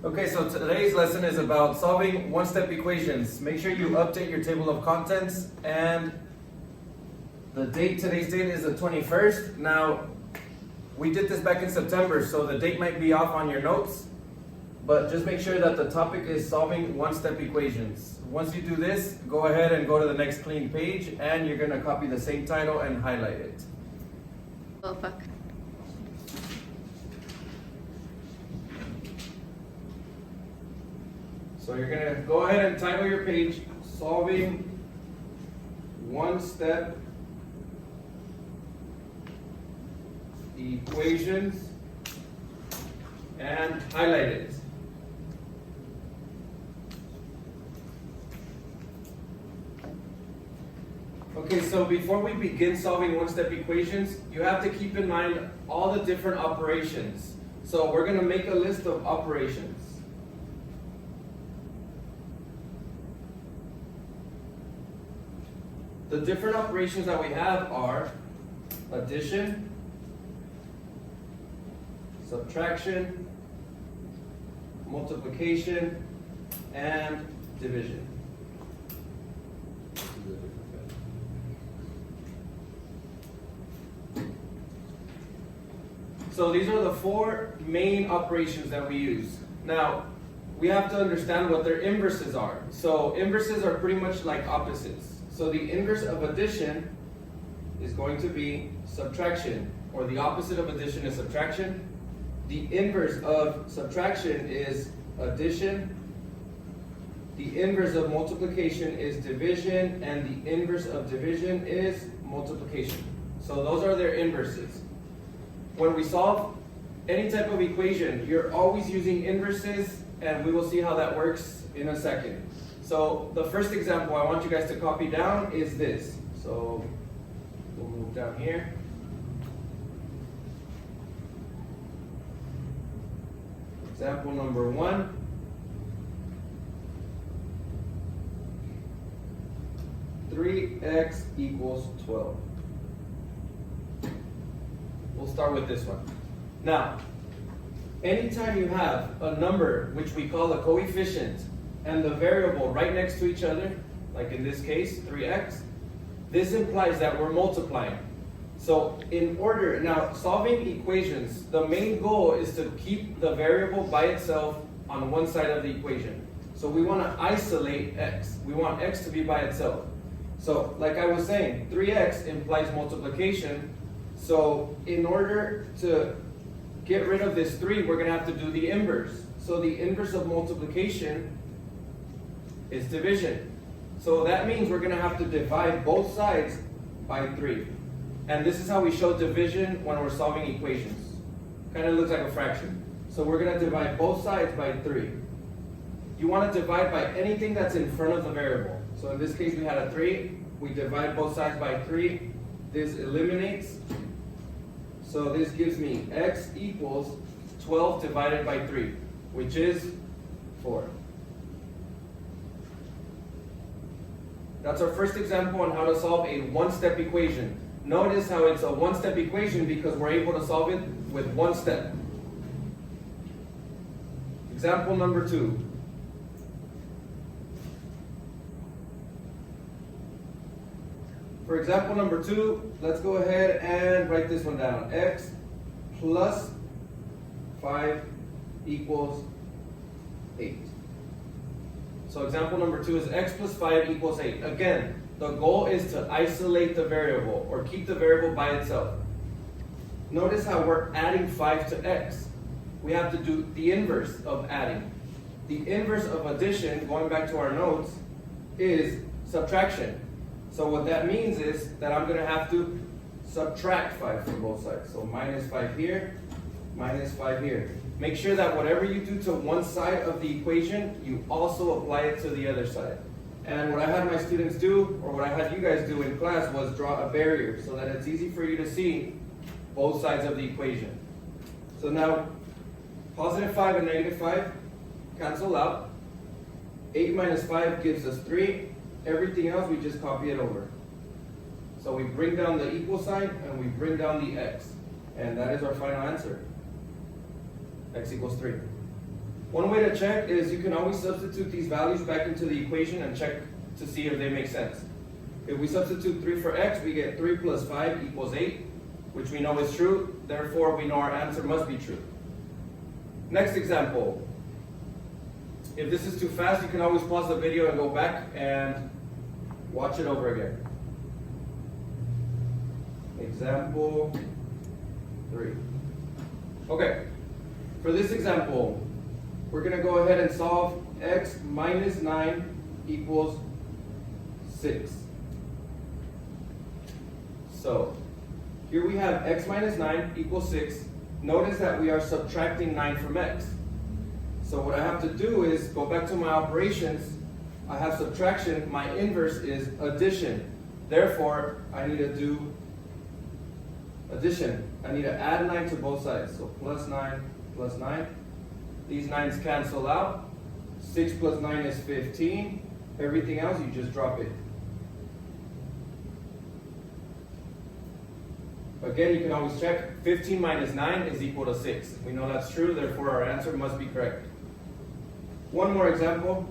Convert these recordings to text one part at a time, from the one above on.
Okay, so today's lesson is about solving one-step equations. Make sure you update your table of contents, and today's date is the 21st. Now, we did this back in September, so the date might be off on your notes, but just make sure that the topic is solving one-step equations. Once you do this, go ahead and go to the next clean page, and you're gonna copy the same title and highlight it. Oh, fuck. So you're gonna go ahead and title your page, Solving One-Step Equations, and highlight it. Okay, so before we begin solving one-step equations, you have to keep in mind all the different operations. So we're gonna make a list of operations. The different operations that we have are addition, subtraction, multiplication, and division. So these are the four main operations that we use. Now, we have to understand what their inverses are. So inverses are pretty much like opposites. So the inverse of addition is going to be subtraction, or the opposite of addition is subtraction. The inverse of subtraction is addition. The inverse of multiplication is division, and the inverse of division is multiplication. So those are their inverses. When we solve any type of equation, you're always using inverses, and we will see how that works in a second. So the first example I want you guys to copy down is this. So we'll move down here. Example number 1. (3x = 12). We'll start with this one. Now, anytime you have a number which we call a coefficient and the variable right next to each other, like in this case, 3x, this implies that we're multiplying. So in order, now solving equations, the main goal is to keep the variable by itself on one side of the equation. So we want to isolate x. We want x to be by itself. So like I was saying, 3x implies multiplication. So in order to get rid of this 3, we're going to have to do the inverse. So the inverse of multiplication is division. So that means we're going to have to divide both sides by 3. And this is how we show division when we're solving equations. Kind of looks like a fraction. So we're going to divide both sides by 3. You want to divide by anything that's in front of the variable. So in this case we had a 3. We divide both sides by 3. This eliminates. So this gives me x equals 12 divided by 3, which is 4. That's our first example on how to solve a one-step equation. Notice how it's a one-step equation because we're able to solve it with one step. Example number 2. For example number 2, let's go ahead and write this one down. X plus 5 equals 8. So example number 2 is x plus 5 equals 8. Again, the goal is to isolate the variable or keep the variable by itself. Notice how we're adding 5 to x. We have to do the inverse of adding. The inverse of addition, going back to our notes, is subtraction. So what that means is that I'm going to have to subtract 5 from both sides. So minus 5 here, minus 5 here. Make sure that whatever you do to one side of the equation, you also apply it to the other side. And what I had my students do, or what I had you guys do in class, was draw a barrier so that it's easy for you to see both sides of the equation. So now, positive 5 and negative 5 cancel out. 8 minus 5 gives us 3. Everything else, we just copy it over. So we bring down the equal sign and we bring down the x. And that is our final answer. X equals 3. One way to check is you can always substitute these values back into the equation and check to see if they make sense. If we substitute 3 for x, we get 3 plus 5 equals 8, which we know is true. Therefore, we know our answer must be true. Next example. If this is too fast, you can always pause the video and go back and watch it over again. Example 3. Okay, for this example, we're going to go ahead and solve x minus 9 equals 6. So, here we have x minus 9 equals 6. Notice that we are subtracting 9 from x. So what I have to do is go back to my operations. I have subtraction. My inverse is addition. Therefore, I need to do addition. I need to add 9 to both sides. So plus 9 plus 9. These 9s cancel out. 6 plus 9 is 15. Everything else, you just drop it. Again, you can always check. 15 minus 9 is equal to 6. We know that's true, therefore our answer must be correct. One more example.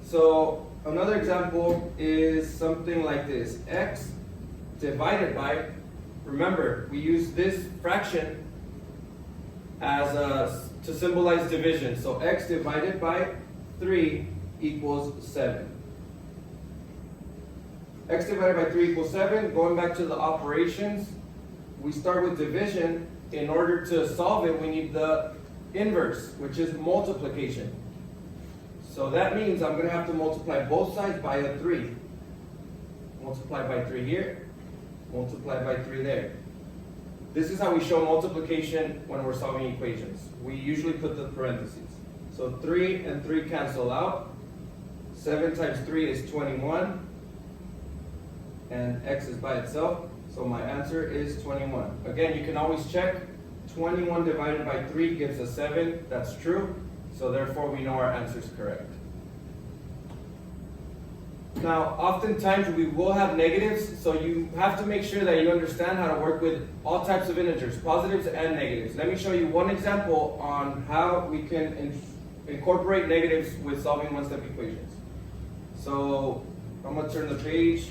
So another example is something like this. X divided by, remember, we use this fraction as to symbolize division. So x divided by 3 equals 7. X divided by 3 equals 7. Going back to the operations, we start with division. In order to solve it, we need the inverse, which is multiplication. So that means I'm going to have to multiply both sides by a 3. Multiply by 3 here, multiply by 3 there. This is how we show multiplication when we're solving equations. We usually put the parentheses. So 3 and 3 cancel out. 7 times 3 is 21. And x is by itself. So my answer is 21. Again, you can always check. 21 divided by 3 gives us 7. That's true. So therefore, we know our answer is correct. Now, oftentimes we will have negatives, so you have to make sure that you understand how to work with all types of integers, positives and negatives. Let me show you one example on how we can incorporate negatives with solving one-step equations. So I'm going to turn the page.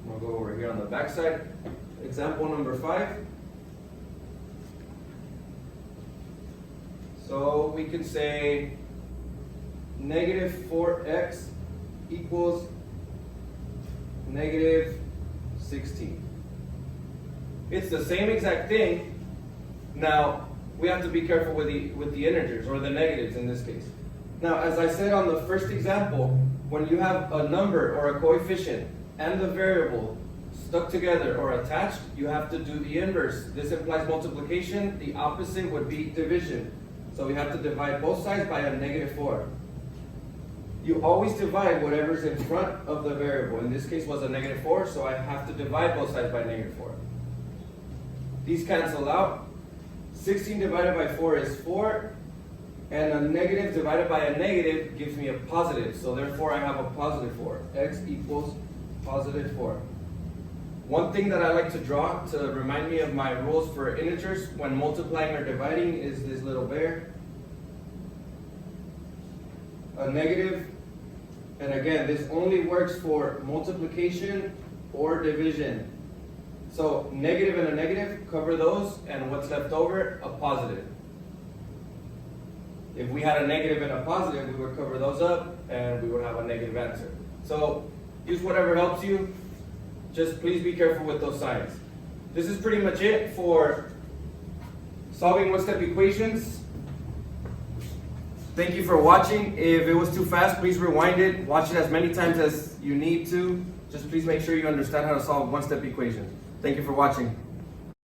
I'm going to go over here on the back side. Example number 5. So we can say negative 4x equals negative 16. It's the same exact thing. Now, we have to be careful with the integers, or the negatives in this case. Now, as I said on the first example, when you have a number or a coefficient and the variable stuck together or attached, you have to do the inverse. This implies multiplication. The opposite would be division. So we have to divide both sides by a negative 4. You always divide whatever's in front of the variable. In this case was a negative 4, so I have to divide both sides by negative 4. These cancel out. 16 divided by 4 is 4. And a negative divided by a negative gives me a positive. So therefore I have a positive 4. X equals positive 4. One thing that I like to draw to remind me of my rules for integers when multiplying or dividing is this little bear. A negative, and again, this only works for multiplication or division. So negative and a negative, cover those, and what's left over, a positive. If we had a negative and a positive, we would cover those up, and we would have a negative answer. So use whatever helps you. Just please be careful with those signs. This is pretty much it for solving one-step equations. Thank you for watching. If it was too fast, please rewind it. Watch it as many times as you need to. Just please make sure you understand how to solve one-step equations. Thank you for watching.